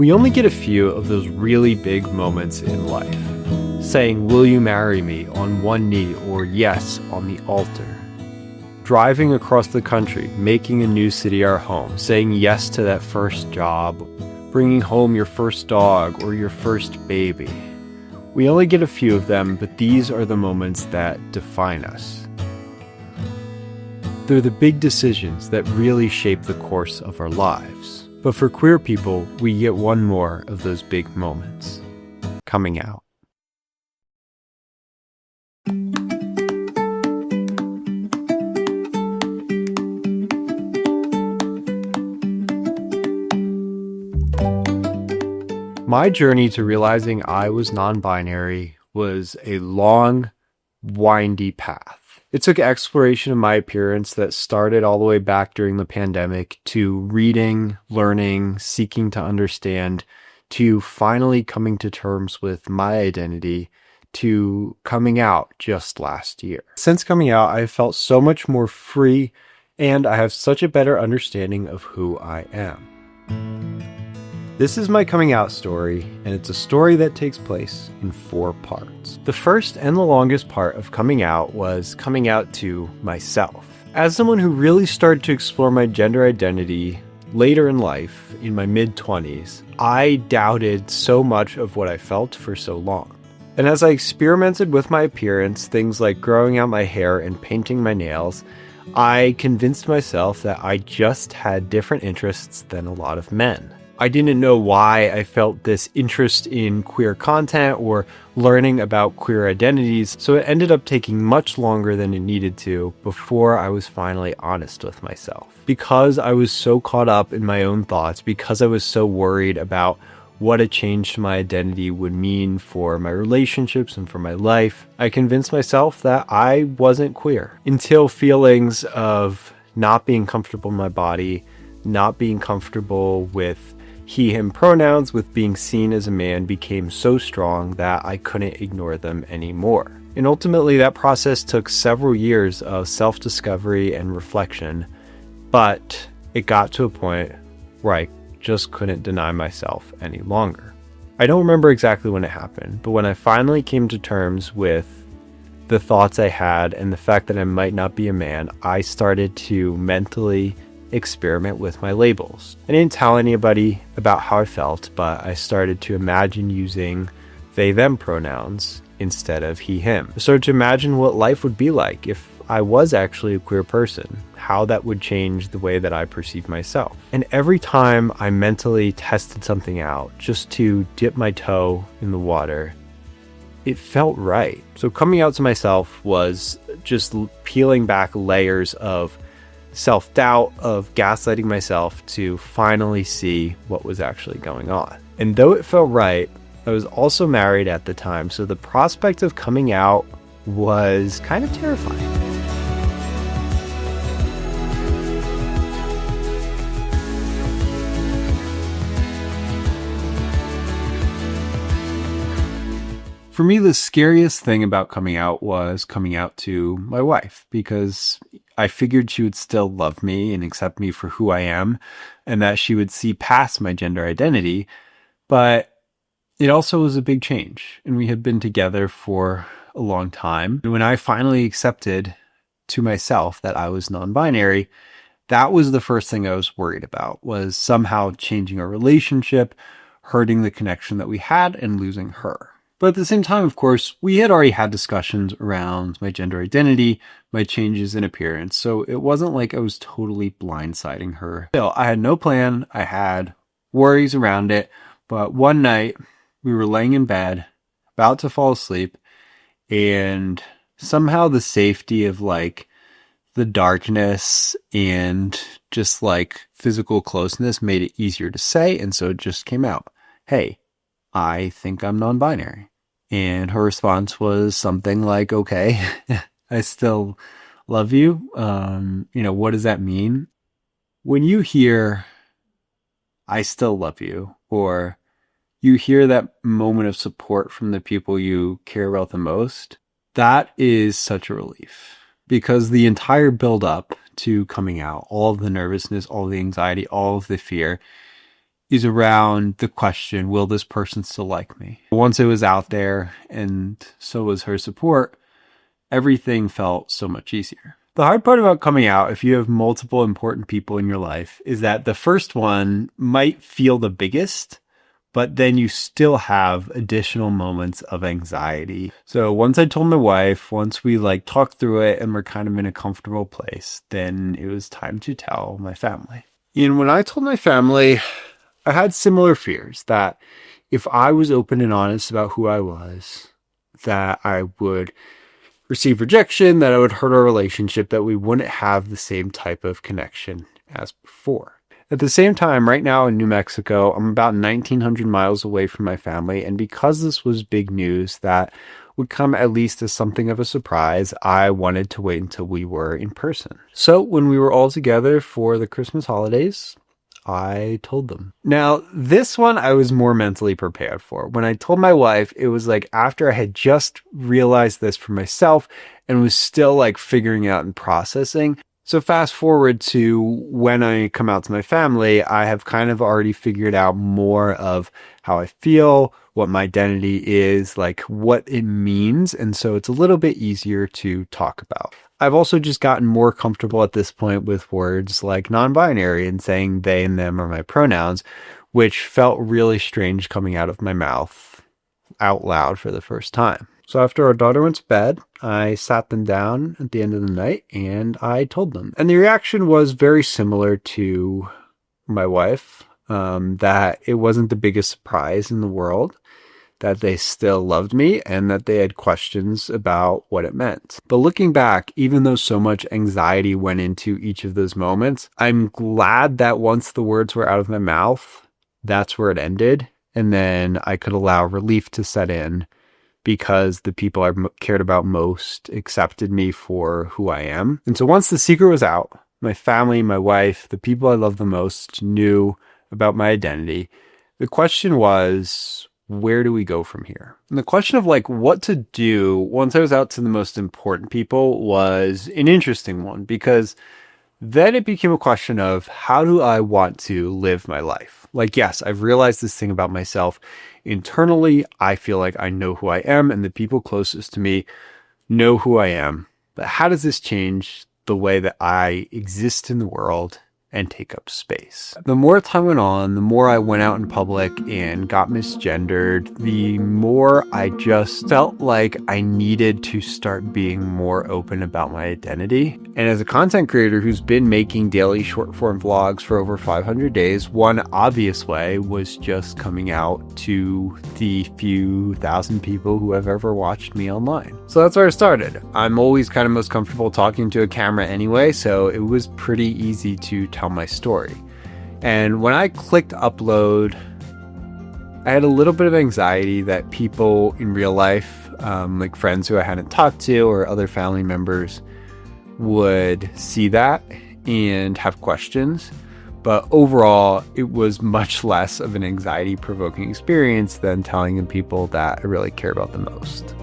We only get a few of those really big moments in life. Saying, "Will you marry me?" on one knee or "yes" on the altar. Driving across the country, making a new city our home, saying yes to that first job, bringing home your first dog or your first baby. We only get a few of them, but these are the moments that define us. They're the big decisions that really shape the course of our lives. But for queer people, we get one more of those big moments. Coming out. My journey to realizing I was non-binary was a long, windy path. It took exploration of my appearance that started all the way back during the pandemic to reading, learning, seeking to understand, to finally coming to terms with my identity, to coming out just last year. Since coming out, I have felt so much more free, and I have such a better understanding of who I am. This is my coming out story, and it's a story that takes place in 4 parts. The first and the longest part of coming out was coming out to myself. As someone who really started to explore my gender identity later in life, in my mid-20s, I doubted so much of what I felt for so long. And as I experimented with my appearance, things like growing out my hair and painting my nails, I convinced myself that I just had different interests than a lot of men. I didn't know why I felt this interest in queer content or learning about queer identities, so it ended up taking much longer than it needed to before I was finally honest with myself. Because I was so caught up in my own thoughts, because I was so worried about what a change to my identity would mean for my relationships and for my life, I convinced myself that I wasn't queer until feelings of not being comfortable in my body, not being comfortable with he, him pronouns, with being seen as a man became so strong that I couldn't ignore them anymore. And ultimately that process took several years of self-discovery and reflection, but it got to a point where I just couldn't deny myself any longer. I don't remember exactly when it happened, but when I finally came to terms with the thoughts I had and the fact that I might not be a man, I started to mentally experiment with my labels. I didn't tell anybody about how I felt, but I started to imagine using they, them pronouns instead of he, him. I started to imagine what life would be like if I was actually a queer person, how that would change the way that I perceive myself. And every time I mentally tested something out just to dip my toe in the water, it felt right. So coming out to myself was just peeling back layers of self-doubt, of gaslighting myself to finally see what was actually going on. And though it felt right, I was also married at the time, so the prospect of coming out was kind of terrifying. For me, the scariest thing about coming out was coming out to my wife, because I figured she would still love me and accept me for who I am, and that she would see past my gender identity. But it also was a big change, and we had been together for a long time. And when I finally accepted to myself that I was non-binary, that was the first thing I was worried about, was somehow changing our relationship, hurting the connection that we had, and losing her. But at the same time, of course, we had already had discussions around my gender identity, my changes in appearance, so it wasn't like I was totally blindsiding her. Still, I had no plan, I had worries around it, but one night we were laying in bed, about to fall asleep, and somehow the safety of like the darkness and just like physical closeness made it easier to say, and so it just came out. Hey, I think I'm non-binary. And her response was something like, okay, I still love you. What does that mean? When you hear, I still love you, or you hear that moment of support from the people you care about the most, that is such a relief. Because the entire build up to coming out, all of the nervousness, all of the anxiety, all of the fear, is around the question, will this person still like me? Once it was out there, and so was her support, everything felt so much easier. The hard part about coming out, if you have multiple important people in your life, is that the first one might feel the biggest, but then you still have additional moments of anxiety. So once I told my wife, once we talked through it and we're kind of in a comfortable place, then it was time to tell my family. And when I told my family, I had similar fears that if I was open and honest about who I was, that I would receive rejection, that I would hurt our relationship, that we wouldn't have the same type of connection as before. At the same time, right now in New Mexico, I'm about 1,900 miles away from my family, and because this was big news that would come at least as something of a surprise, I wanted to wait until we were in person. So when we were all together for the Christmas holidays, I told them. Now, this one I was more mentally prepared for. When I told my wife, it was after I had just realized this for myself and was still figuring out and processing. So fast forward to when I come out to my family, I have kind of already figured out more of how I feel, what my identity is, what it means. And so it's a little bit easier to talk about. I've also just gotten more comfortable at this point with words like non-binary and saying they and them are my pronouns, which felt really strange coming out of my mouth out loud for the first time. So after our daughter went to bed, I sat them down at the end of the night and I told them. And the reaction was very similar to my wife, that it wasn't the biggest surprise in the world, that they still loved me and that they had questions about what it meant. But looking back, even though so much anxiety went into each of those moments, I'm glad that once the words were out of my mouth, that's where it ended. And then I could allow relief to set in because the people I cared about most accepted me for who I am. And so once the secret was out, my family, my wife, the people I love the most knew about my identity. The question was, where do we go from here? And the question of what to do once I was out to the most important people was an interesting one, because then it became a question of, how do I want to live my life? Yes, I've realized this thing about myself. Internally, I feel like I know who I am and the people closest to me know who I am. But how does this change the way that I exist in the world and take up space? The more time went on, the more I went out in public and got misgendered, the more I just felt like I needed to start being more open about my identity. And as a content creator who's been making daily short form vlogs for over 500 days, one obvious way was just coming out to the few thousand people who have ever watched me online. So that's where I started. I'm always kind of most comfortable talking to a camera anyway, so it was pretty easy to tell my story. And when I clicked upload, I had a little bit of anxiety that people in real life, friends who I hadn't talked to or other family members, would see that and have questions. But overall, it was much less of an anxiety-provoking experience than telling the people that I really care about the most.